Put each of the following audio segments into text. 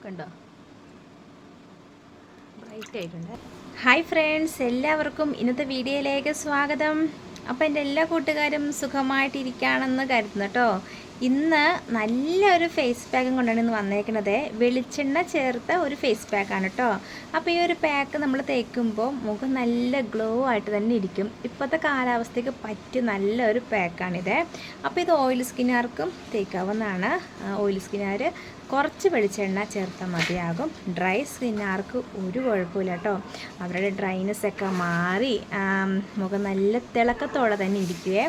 കണ്ടോ, ബ്രൈറ്റ് ആയിട്ടുണ്ട്. Hi friends, എല്ലാവർക്കും ഇന്നത്തെ വീഡിയോയിലേക്ക് സ്വാഗതം. അപ്പോൾ എൻ്റെ എല്ലാ കൂട്ടുകാരും സുഖമായിട്ടിരിക്കുകയാണെന്ന് കരുതുന്നു കേട്ടോ. ഇന്ന് നല്ലൊരു ഫേസ് പാക്കും കൊണ്ടാണ് ഇന്ന് വന്നേക്കുന്നത്. വെളിച്ചെണ്ണ ചേർത്ത ഒരു ഫേസ് പാക്കാണ് കേട്ടോ. അപ്പോൾ ഈ ഒരു പാക്ക് നമ്മൾ തേക്കുമ്പോൾ മുഖം നല്ല ഗ്ലോ ആയിട്ട് തന്നെ ഇരിക്കും. ഇപ്പോഴത്തെ കാലാവസ്ഥയ്ക്ക് പറ്റിയ നല്ലൊരു പാക്കാണിത്. അപ്പോൾ ഇത് ഓയിൽ സ്കിന്നുകാർക്കും തേക്കാവുന്നതാണ്. ഓയിൽ സ്കിന്നുകാർ കുറച്ച് വെളിച്ചെണ്ണ ചേർത്താൽ മതിയാകും. ഡ്രൈ സ്കിന്നുകാർക്ക് ഒരു കുഴപ്പമില്ല കേട്ടോ. അവരുടെ ഡ്രൈനെസ്സൊക്കെ മാറി മുഖം നല്ല തിളക്കത്തോടെ തന്നെ ഇരിക്കുകയെ.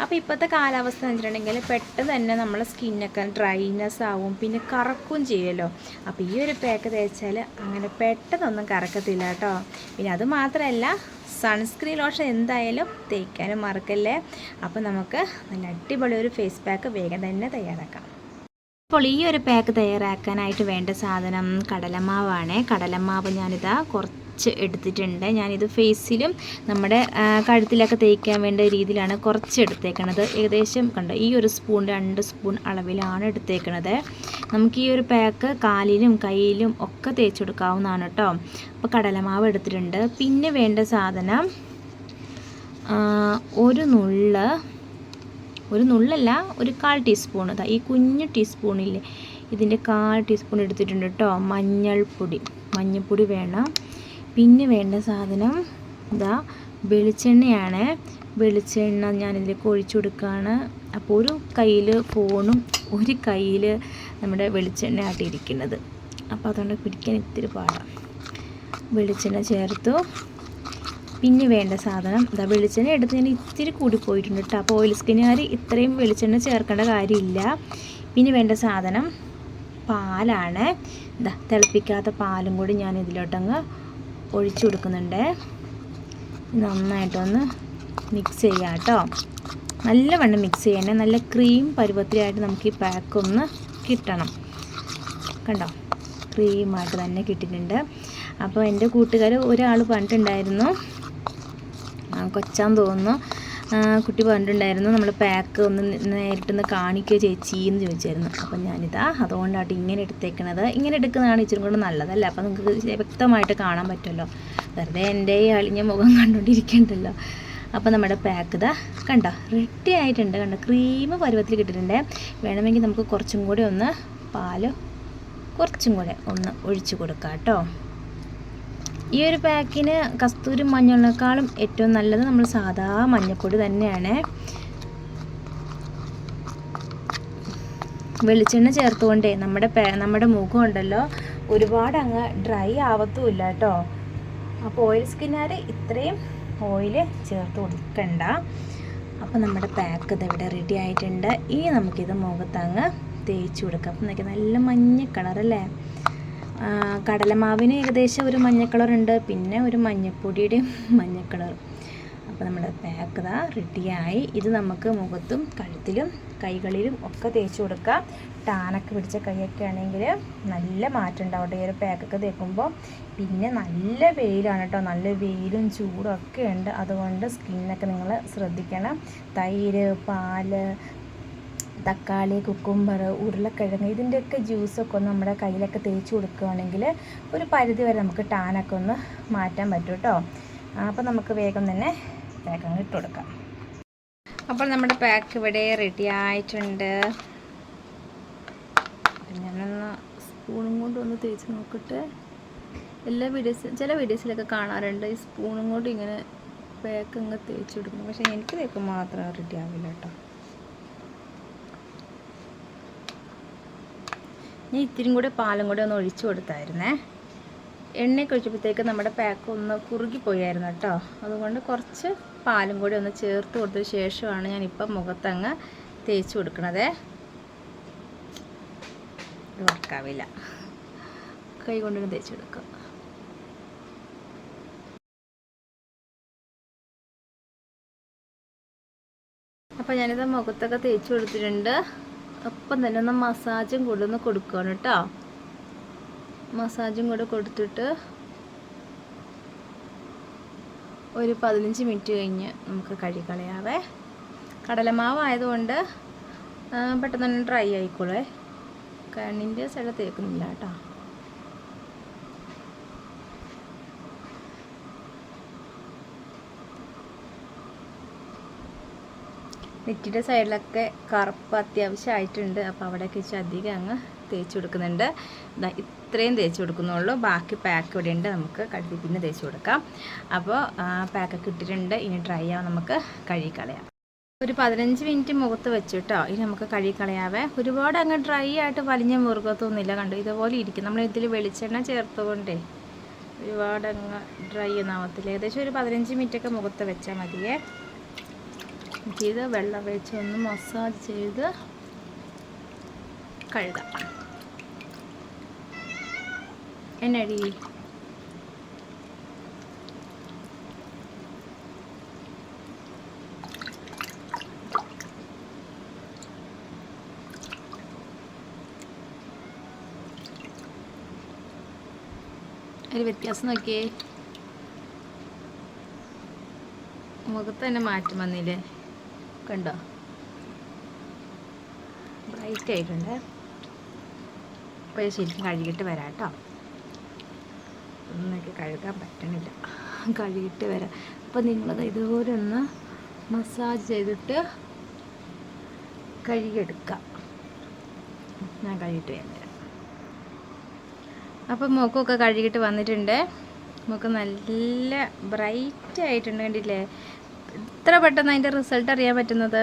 അപ്പോൾ ഇപ്പോഴത്തെ കാലാവസ്ഥ എന്ന് വെച്ചിട്ടുണ്ടെങ്കിൽ പെട്ടെന്ന് തന്നെ നമ്മളെ സ്കിന്നൊക്കെ ഡ്രൈനെസ് ആവും, പിന്നെ കറക്കും ചെയ്യുമല്ലോ. അപ്പോൾ ഈ ഒരു പാക്ക് തേച്ചാൽ അങ്ങനെ പെട്ടെന്നൊന്നും കറക്കത്തില്ല കേട്ടോ. പിന്നെ അത് മാത്രമല്ല, സൺസ്ക്രീൻ ലോഷൻ എന്തായാലും തേക്കാനും മറക്കല്ലേ. അപ്പോൾ നമുക്ക് നല്ല അടിപൊളി ഒരു ഫേസ് പാക്ക് വേഗം തന്നെ തയ്യാറാക്കാം. അപ്പോൾ ഈ ഒരു പാക്ക് തയ്യാറാക്കാനായിട്ട് വേണ്ട സാധനം കടലമാവാണ്. കടലമാവ് ഞാനിതാ കുറച്ച് എടുത്തിട്ടുണ്ട്. ഞാനിത് ഫേസിലും നമ്മുടെ കഴുത്തിലൊക്കെ തേക്കാൻ വേണ്ട രീതിയിലാണ് കുറച്ച് എടുത്തേക്കണത്. ഏകദേശം കണ്ടോ, ഈ ഒരു സ്പൂൺ 2 സ്പൂൺ അളവിലാണ് എടുത്തേക്കണത്. നമുക്ക് ഈ ഒരു പാക്ക് കാലിലും കയ്യിലും ഒക്കെ തേച്ച് കൊടുക്കാവുന്നതാണ് കേട്ടോ. അപ്പോൾ കടലമാവ് എടുത്തിട്ടുണ്ട്. പിന്നെ വേണ്ട സാധനം ഒരു നുള്ളല്ല, ഒരു 1/4 ടീസ്പൂൺ. ഈ കുഞ്ഞു ടീസ്പൂണില്ലേ, ഇതിൻ്റെ 1/4 ടീസ്പൂൺ എടുത്തിട്ടുണ്ട് കേട്ടോ. മഞ്ഞൾപ്പൊടി വേണം. പിന്നെ വേണ്ട സാധനം വെളിച്ചെണ്ണയാണ്. വെളിച്ചെണ്ണ ഞാനിതിലേക്ക് ഒഴിച്ചു കൊടുക്കുകയാണ്. അപ്പോൾ ഒരു കയ്യിൽ ഫോണും ഒരു കയ്യിൽ നമ്മുടെ വെളിച്ചെണ്ണ ആട്ടിയിരിക്കുന്നത്. അപ്പോൾ അതുകൊണ്ട് പിടിക്കാൻ ഇത്തിരി പാടാണ്. വെളിച്ചെണ്ണ ചേർത്തു. പിന്നെ വേണ്ട സാധനം വെളിച്ചെണ്ണ എടുത്ത് ഞാൻ ഇത്തിരി കൂടിപ്പോയിട്ടുണ്ട് കേട്ടോ. അപ്പോൾ ഓയിൽ സ്കിന്നുകാർ ഇത്രയും വെളിച്ചെണ്ണ ചേർക്കേണ്ട കാര്യമില്ല. പിന്നെ വേണ്ട സാധനം പാലാണ്. തിളപ്പിക്കാത്ത പാലും കൂടി ഞാൻ ഇതിലോട്ടങ്ങ് ഒഴിച്ചു കൊടുക്കുന്നുണ്ട്. നന്നായിട്ടൊന്ന് മിക്സ് ചെയ്യാം കേട്ടോ. നല്ലവണ്ണം മിക്സ് ചെയ്യണേ. നല്ല ക്രീം പരുവത്തിലായിട്ട് നമുക്ക് ഈ പാക്കൊന്ന് കിട്ടണം. കണ്ടോ, ക്രീമായിട്ട് തന്നെ കിട്ടിയിട്ടുണ്ട്. അപ്പോൾ എൻ്റെ കൂട്ടുകാർ ഒരാൾ പറഞ്ഞിട്ടുണ്ടായിരുന്നു, കൊച്ചാന്ന് തോന്നുന്നു, കുട്ടി പറഞ്ഞിട്ടുണ്ടായിരുന്നു നമ്മൾ പാക്ക് ഒന്ന് നേരിട്ടൊന്ന് കാണിക്കുകയോ ചേച്ചി എന്ന് ചോദിച്ചായിരുന്നു. അപ്പം ഞാനിതാ അതുകൊണ്ടായിട്ട് ഇങ്ങനെ എടുത്തേക്കണത്. ഇങ്ങനെ എടുക്കുന്നതാണ് ഇച്ചിരി കൂടെ നല്ലതല്ല. അപ്പം നിങ്ങൾക്ക് വ്യക്തമായിട്ട് കാണാൻ പറ്റുമല്ലോ. വെറുതെ എൻ്റെ ഈ അളിഞ്ഞ മുഖം കണ്ടുകൊണ്ടിരിക്കണ്ടല്ലോ. അപ്പോൾ നമ്മുടെ പാക്ക് കണ്ടോ റെഡി ആയിട്ടുണ്ട്. കണ്ടോ, ക്രീം പരുവത്തിൽ കിട്ടിയിട്ടുണ്ട്. വേണമെങ്കിൽ നമുക്ക് കുറച്ചും കൂടി ഒന്ന് പാല് കുറച്ചും കൂടെ ഒന്ന് ഒഴിച്ചു കൊടുക്കാം കേട്ടോ. ഈ ഒരു പാക്കിന് കസ്തൂരി മഞ്ഞളിനേക്കാളും ഏറ്റവും നല്ലത് നമ്മൾ സാധാ മഞ്ഞൾപ്പൊടി തന്നെയാണ്. വെളിച്ചെണ്ണ ചേർത്തുകൊണ്ടേ നമ്മുടെ മുഖം ഉണ്ടല്ലോ ഒരുപാട് അങ്ങ് ഡ്രൈ ആവത്തുമില്ല കേട്ടോ. അപ്പോൾ ഓയിൽ സ്കിന്നുകാർ ഇത്രയും ഓയിൽ ചേർത്ത് കൊടുക്കണ്ട. അപ്പോൾ നമ്മുടെ പാക്ക് ഇതിവിടെ റെഡി ആയിട്ടുണ്ട്. ഇനി നമുക്കിത് മുഖത്തങ്ങ് തേച്ച് കൊടുക്കാം. അപ്പം നല്ല മഞ്ഞ കളറല്ലേ. കടലമാവിന് ഏകദേശം ഒരു മഞ്ഞ കളറുണ്ട്, പിന്നെ ഒരു മഞ്ഞപ്പൊടിയുടെയും മഞ്ഞ കളർ. അപ്പോൾ നമ്മുടെ പാക്ക് റെഡിയായി. ഇത് നമുക്ക് മുഖത്തും കഴുത്തിലും കൈകളിലും ഒക്കെ തേച്ച് കൊടുക്കാം. ടാനൊക്കെ പിടിച്ച കൈയൊക്കെ ആണെങ്കിൽ നല്ല മാറ്റം ഉണ്ടാവട്ടെ ഈ ഒരു പാക്കൊക്കെ തേക്കുമ്പോൾ. പിന്നെ നല്ല വെയിലാണ് കേട്ടോ. നല്ല വെയിലും ചൂടും ഒക്കെ ഉണ്ട്. അതുകൊണ്ട് സ്കിന്നൊക്കെ നിങ്ങൾ ശ്രദ്ധിക്കണം. തൈര്, പാല്, തക്കാളി, കുക്കുംബർ, ഉരുളക്കിഴങ്ങ് ഇതിൻ്റെയൊക്കെ ജ്യൂസൊക്കെ ഒന്ന് നമ്മുടെ കയ്യിലൊക്കെ തേച്ച് കൊടുക്കുകയാണെങ്കിൽ ഒരു പരിധി വരെ നമുക്ക് ടാനൊക്കെ ഒന്ന് മാറ്റാൻ പറ്റും കേട്ടോ. അപ്പോൾ നമുക്ക് വേഗം തന്നെ പാക്ക് അങ്ങ് ഇട്ട് കൊടുക്കാം. അപ്പോൾ നമ്മുടെ പാക്ക് ഇവിടെ റെഡി ആയിട്ടുണ്ട്. ഞാനൊന്ന് സ്പൂണും കൊണ്ട് ഒന്ന് തേച്ച് നോക്കട്ടെ. ചില വീഡിയോസിലൊക്കെ കാണാറുണ്ട് ഈ സ്പൂണും കൊണ്ട് ഇങ്ങനെ പാക്ക് അങ്ങ് തേച്ച് കൊടുക്കുന്നു. പക്ഷേ എനിക്ക് തേക്ക് മാത്രം റെഡി ആവില്ല കേട്ടോ. ഞാൻ ഇത്തിരി കൂടെ പാലും കൂടെ ഒന്ന് ഒഴിച്ചു കൊടുത്തായിരുന്നേ. എണ്ണയൊക്കെ ഒഴിച്ചപ്പോഴത്തേക്ക് നമ്മുടെ പാക്ക് ഒന്ന് കുറുകിപ്പോയായിരുന്നു കേട്ടോ. അതുകൊണ്ട് കുറച്ച് പാലും കൂടി ഒന്ന് ചേർത്ത് കൊടുത്ത ശേഷമാണ് ഞാനിപ്പം മുഖത്തങ്ങ് തേച്ച് കൊടുക്കണത്. ഇത് വർക്കാവില്ല, കൈ കൊണ്ടൊന്ന് തേച്ച് കൊടുക്കുക. അപ്പോൾ ഞാനിത് മുഖത്തൊക്കെ തേച്ച് കൊടുത്തിട്ടുണ്ട്. അപ്പം തന്നെ ഒന്ന് മസാജും കൂടെ ഒന്ന് കൊടുക്കുകയാണ് കേട്ടോ. മസാജും കൂടെ കൊടുത്തിട്ട് ഒരു 15 മിനിറ്റ് കഴിഞ്ഞ് നമുക്ക് കഴുകിക്കളയാവേ. കടലമാവ് ആയതുകൊണ്ട് പെട്ടെന്ന് തന്നെ ഡ്രൈ ആയിക്കോളേ. കണ്ണിൻ്റെ സൈഡ് തേക്കുന്നില്ല കേട്ടോ. നെറ്റിയുടെ സൈഡിലൊക്കെ കറുപ്പ് അത്യാവശ്യമായിട്ടുണ്ട്. അപ്പോൾ അവിടെയൊക്കെ വെച്ച് അധികം അങ്ങ് തേച്ച് കൊടുക്കുന്നുണ്ട്. ഇത്രയും തേച്ച് കൊടുക്കുന്നുള്ളൂ. ബാക്കി പാക്ക് ഇവിടെ ഉണ്ട്, നമുക്ക് കഴുകി പിന്നെ തേച്ച് കൊടുക്കാം. അപ്പോൾ പാക്കൊക്കെ ഇട്ടിട്ടുണ്ട്. ഇനി ഡ്രൈ ആവാൻ നമുക്ക് കഴുകിക്കളയാം. ഒരു 15 മിനിറ്റ് മുഖത്ത് വെച്ചു കേട്ടോ. ഇനി നമുക്ക് കഴുകിക്കളയാവേ. ഒരുപാട് അങ്ങ് ഡ്രൈ ആയിട്ട് വലിഞ്ഞ മുറുകത്തൊന്നുമില്ല, കണ്ടു ഇതുപോലെ ഇരിക്കും. നമ്മൾ ഇതിൽ വെളിച്ചെണ്ണ ചേർത്തുകൊണ്ടേ ഒരുപാട് അങ്ങ് ഡ്രൈ ഒന്നും ആവത്തില്ല. ഏകദേശം ഒരു 15 മിനിറ്റൊക്കെ മുഖത്ത് വെച്ചാൽ മതിയേ. ഇത് വെള്ളം വെച്ച് ഒന്ന് മസാജ് ചെയ്ത് കഴുകാം. എന്നടി ഒരു വ്യത്യാസം നോക്കിയേ, മുഖത്ത് തന്നെ മാറ്റം വന്നില്ലേ, കണ്ടോ ബ്രൈറ്റ് ആയിട്ടുണ്ട്. അപ്പോൾ ശരിക്കും കഴുകിയിട്ട് വരാം കേട്ടോ. ഒന്നൊക്കെ കഴുകാൻ പറ്റണില്ല, കഴുകിയിട്ട് വരാം. അപ്പോൾ നിങ്ങളത് ഇതുപോലെ ഒന്ന് മസാജ് ചെയ്തിട്ട് കഴുകിയെടുക്കാം. ഞാൻ കഴുകിയിട്ട് വരാം. അപ്പം മുഖമൊക്കെ കഴുകിയിട്ട് വന്നിട്ടുണ്ട്. മുഖം നല്ല ബ്രൈറ്റ് ആയിട്ടുണ്ട്, കണ്ടില്ലേ? ഇത്ര പെട്ടെന്ന് അതിൻ്റെ റിസൾട്ട് അറിയാൻ പറ്റുന്നത്.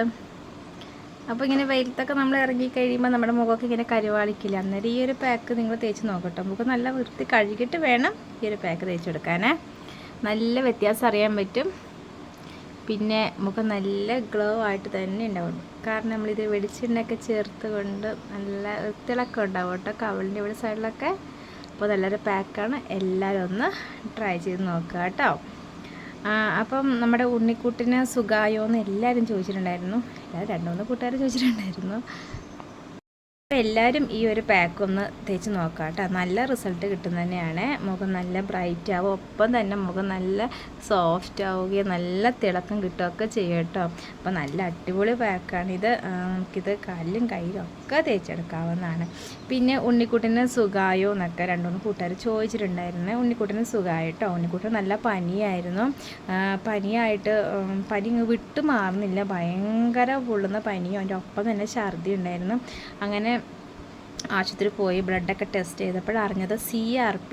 അപ്പോൾ ഇങ്ങനെ വെയിലത്തൊക്കെ നമ്മൾ ഇറങ്ങി കഴിയുമ്പോൾ നമ്മുടെ മുഖമൊക്കെ ഇങ്ങനെ കരുവാളിക്കില്ല. അന്നേരം ഈ ഒരു പാക്ക് നിങ്ങൾ തേച്ച് നോക്കട്ടോ. മുഖം നല്ല വൃത്തി കഴുകിയിട്ട് വേണം ഈ ഒരു പാക്ക് തേച്ച് കൊടുക്കാനേ. നല്ല വ്യത്യാസം അറിയാൻ പറ്റും. പിന്നെ മുഖം നല്ല ഗ്ലോ ആയിട്ട് തന്നെ ഉണ്ടാവും. കാരണം നമ്മളിത് വെളിച്ചെണ്ണയൊക്കെ ചേർത്ത് കൊണ്ട് നല്ല തിളക്കം ഉണ്ടാവും കേട്ടോ കവിളിൻ്റെ ഇവിടെ സൈഡിലൊക്കെ. അപ്പോൾ നല്ലൊരു പാക്കാണ്. എല്ലാവരും ഒന്ന് ട്രൈ ചെയ്ത് നോക്കുക കേട്ടോ. അപ്പം നമ്മുടെ ഉണ്ണിക്കുട്ടിന് സുഖമായോ എന്ന് എല്ലാവരും ചോദിച്ചിട്ടുണ്ടായിരുന്നു. എല്ലാവരും 2-3 കൂട്ടുകാർ ചോദിച്ചിട്ടുണ്ടായിരുന്നു. അപ്പോൾ എല്ലാവരും ഈ ഒരു പാക്ക് ഒന്ന് തേച്ച് നോക്കാം കേട്ടോ. നല്ല റിസൾട്ട് കിട്ടുന്ന തന്നെയാണ്. മുഖം നല്ല ബ്രൈറ്റ് ആവും, ഒപ്പം തന്നെ മുഖം നല്ല സോഫ്റ്റ് ആവുകയും നല്ല തിളക്കം കിട്ടുകയൊക്കെ ചെയ്യും കേട്ടോ. അപ്പോൾ നല്ല അടിപൊളി പാക്കാണിത്. നമുക്കിത് കാലിലും കയ്യിലും ഒക്കെ തേച്ചെടുക്കാവുന്നതാണ്. പിന്നെ ഉണ്ണിക്കുട്ടിന് സുഖമായോ എന്നൊക്കെ 2-3 കൂട്ടുകാർ ചോദിച്ചിട്ടുണ്ടായിരുന്നു. ഉണ്ണിക്കുട്ടിന് സുഖമായി കേട്ടോ. ഉണ്ണിക്കുട്ടൻ നല്ല പനിയായിരുന്നു. പനിയായിട്ട് പനി വിട്ടു മാറുന്നില്ല, ഭയങ്കര പൊള്ളുന്ന പനിയും അതിൻ്റെ ഒപ്പം തന്നെ ഛർദി ഉണ്ടായിരുന്നു. അങ്ങനെ ആശുപത്രി പോയി ബ്ലഡൊക്കെ ടെസ്റ്റ് ചെയ്തപ്പോൾ അറിഞ്ഞത് CRP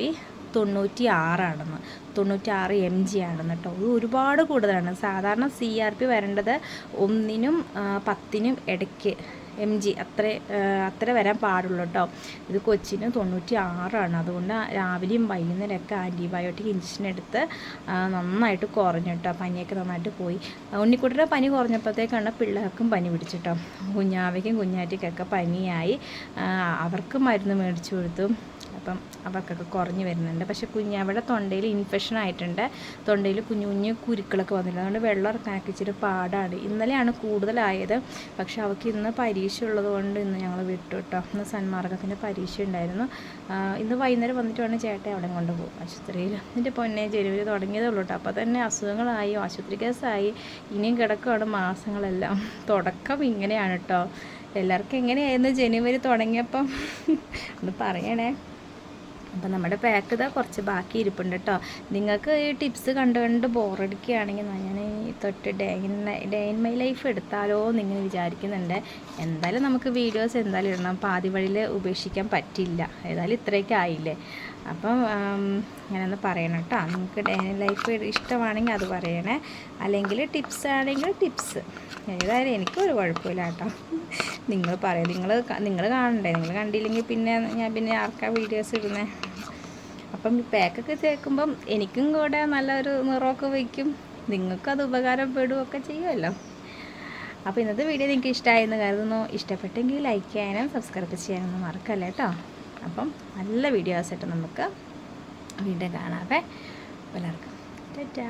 96 96 mg ആണെന്ന് കേട്ടോ. ഇത് ഒരുപാട് കൂടുതലാണ്. സാധാരണ CRP വരേണ്ടത് 1-നും 10-നും ഇടയ്ക്ക് mg അത്ര വരാൻ പാടുള്ളൂ കേട്ടോ. ഇത് കൊച്ചിന് 96. അതുകൊണ്ട് രാവിലെയും വൈകുന്നേരമൊക്കെ ആൻറ്റിബയോട്ടിക് ഇഞ്ചക്ഷൻ എടുത്ത് നന്നായിട്ട് കുറഞ്ഞു കേട്ടോ. പനിയൊക്കെ നന്നായിട്ട് പോയി. ഉണ്ണിക്കുട്ടിയുടെ പനി കുറഞ്ഞപ്പോഴത്തേക്കാണ് പിള്ളേർക്കും പനി പിടിച്ചിട്ടോ. കുഞ്ഞാവയ്ക്കും കുഞ്ഞാറ്റയ്ക്കൊക്കെ പനിയായി. അവർക്ക് മരുന്ന് മേടിച്ചു കൊടുത്തു. അപ്പം അവർക്കൊക്കെ കുറഞ്ഞു വരുന്നുണ്ട്. പക്ഷേ കുഞ്ഞാവയുടെ തൊണ്ടയിൽ ഇൻഫെക്ഷൻ ആയിട്ടുണ്ട്. തൊണ്ടയിൽ കുഞ്ഞു കുഞ്ഞു കുരുക്കളൊക്കെ വന്നില്ല. അതുകൊണ്ട് വെള്ളം ഇറക്കാനൊക്കെ ഇച്ചിരി പാടാണ്. ഇന്നലെയാണ് കൂടുതലായത്. പക്ഷെ അവൾക്ക് ഇന്ന് പരീക്ഷ ഉള്ളത് കൊണ്ട് ഇന്ന് ഞങ്ങൾ വിട്ടു കേട്ടോ. ഇന്ന് സന്മാർഗത്തിൻ്റെ പരീക്ഷ ഉണ്ടായിരുന്നു. ഇന്ന് വൈകുന്നേരം വന്നിട്ട് വേണം ചേട്ടൻ അവിടെ കൊണ്ടുപോകും ആശുപത്രിയിൽ. എന്നിട്ട് പൊന്നെ ജനുവരി തുടങ്ങിയതേ ഉള്ളൂ കേട്ടോ. അപ്പോൾ തന്നെ അസുഖങ്ങളായി, ആശുപത്രി കേസായി, ഇനിയും കിടക്കുകയാണ് മാസങ്ങളെല്ലാം. തുടക്കം ഇങ്ങനെയാണ് കേട്ടോ. എല്ലാവർക്കും എങ്ങനെയായിരുന്നു ജനുവരി തുടങ്ങിയപ്പം ഒന്ന് പറയണേ. അപ്പം നമ്മുടെ പാക്ക് ഇതാ കുറച്ച് ബാക്കി ഇരിപ്പുണ്ട് കേട്ടോ. നിങ്ങൾക്ക് ഈ ടിപ്സ് കണ്ടുകൊണ്ട് ബോറടിക്കുകയാണെങ്കിൽ ഞാൻ ഈ ഡേ ഇൻ മൈ ലൈഫ് എടുത്താലോ എന്നിങ്ങനെ വിചാരിക്കുന്നുണ്ട്. എന്തായാലും നമുക്ക് വീഡിയോസ് എന്തായാലും ഇടണം, പാതി വഴിയിൽ ഉപേക്ഷിക്കാൻ പറ്റില്ല. ഏതായാലും ഇത്രയൊക്കെ ആയില്ലേ. അപ്പം ഞാനൊന്ന് പറയണം കേട്ടോ. നിങ്ങൾക്ക് ഡേ ഇൻ ലൈഫ് ഇഷ്ടമാണെങ്കിൽ അത് പറയണേ, അല്ലെങ്കിൽ ടിപ്സ് ആണെങ്കിൽ ടിപ്സ്. ഏതായാലും എനിക്കൊരു കുഴപ്പമില്ല കേട്ടോ. നിങ്ങൾ പറയും, നിങ്ങൾ കാണണ്ടേ. നിങ്ങൾ കണ്ടില്ലെങ്കിൽ പിന്നെ ഞാൻ ആർക്കാ വീഡിയോസ് ഇടുന്നത്. അപ്പം ഈ പാക്കൊക്കെ തേക്കുമ്പം എനിക്കും കൂടെ നല്ലൊരു നിറമൊക്കെ വയ്ക്കും, നിങ്ങൾക്കത് ഉപകാരപ്പെടുകയൊക്കെ ചെയ്യുമല്ലോ. അപ്പോൾ ഇന്നത്തെ വീഡിയോ നിങ്ങൾക്ക് ഇഷ്ടമായെന്ന് കരുതുന്നു. ഇഷ്ടപ്പെട്ടെങ്കിൽ ലൈക്ക് ചെയ്യാനും സബ്സ്ക്രൈബ് ചെയ്യാനൊന്നും മറക്കല്ലേ കേട്ടോ. അപ്പം നല്ല വീഡിയോസായിട്ട് നമുക്ക് വീണ്ടും കാണാവേ. എല്ലാവർക്കും ടാറ്റാ.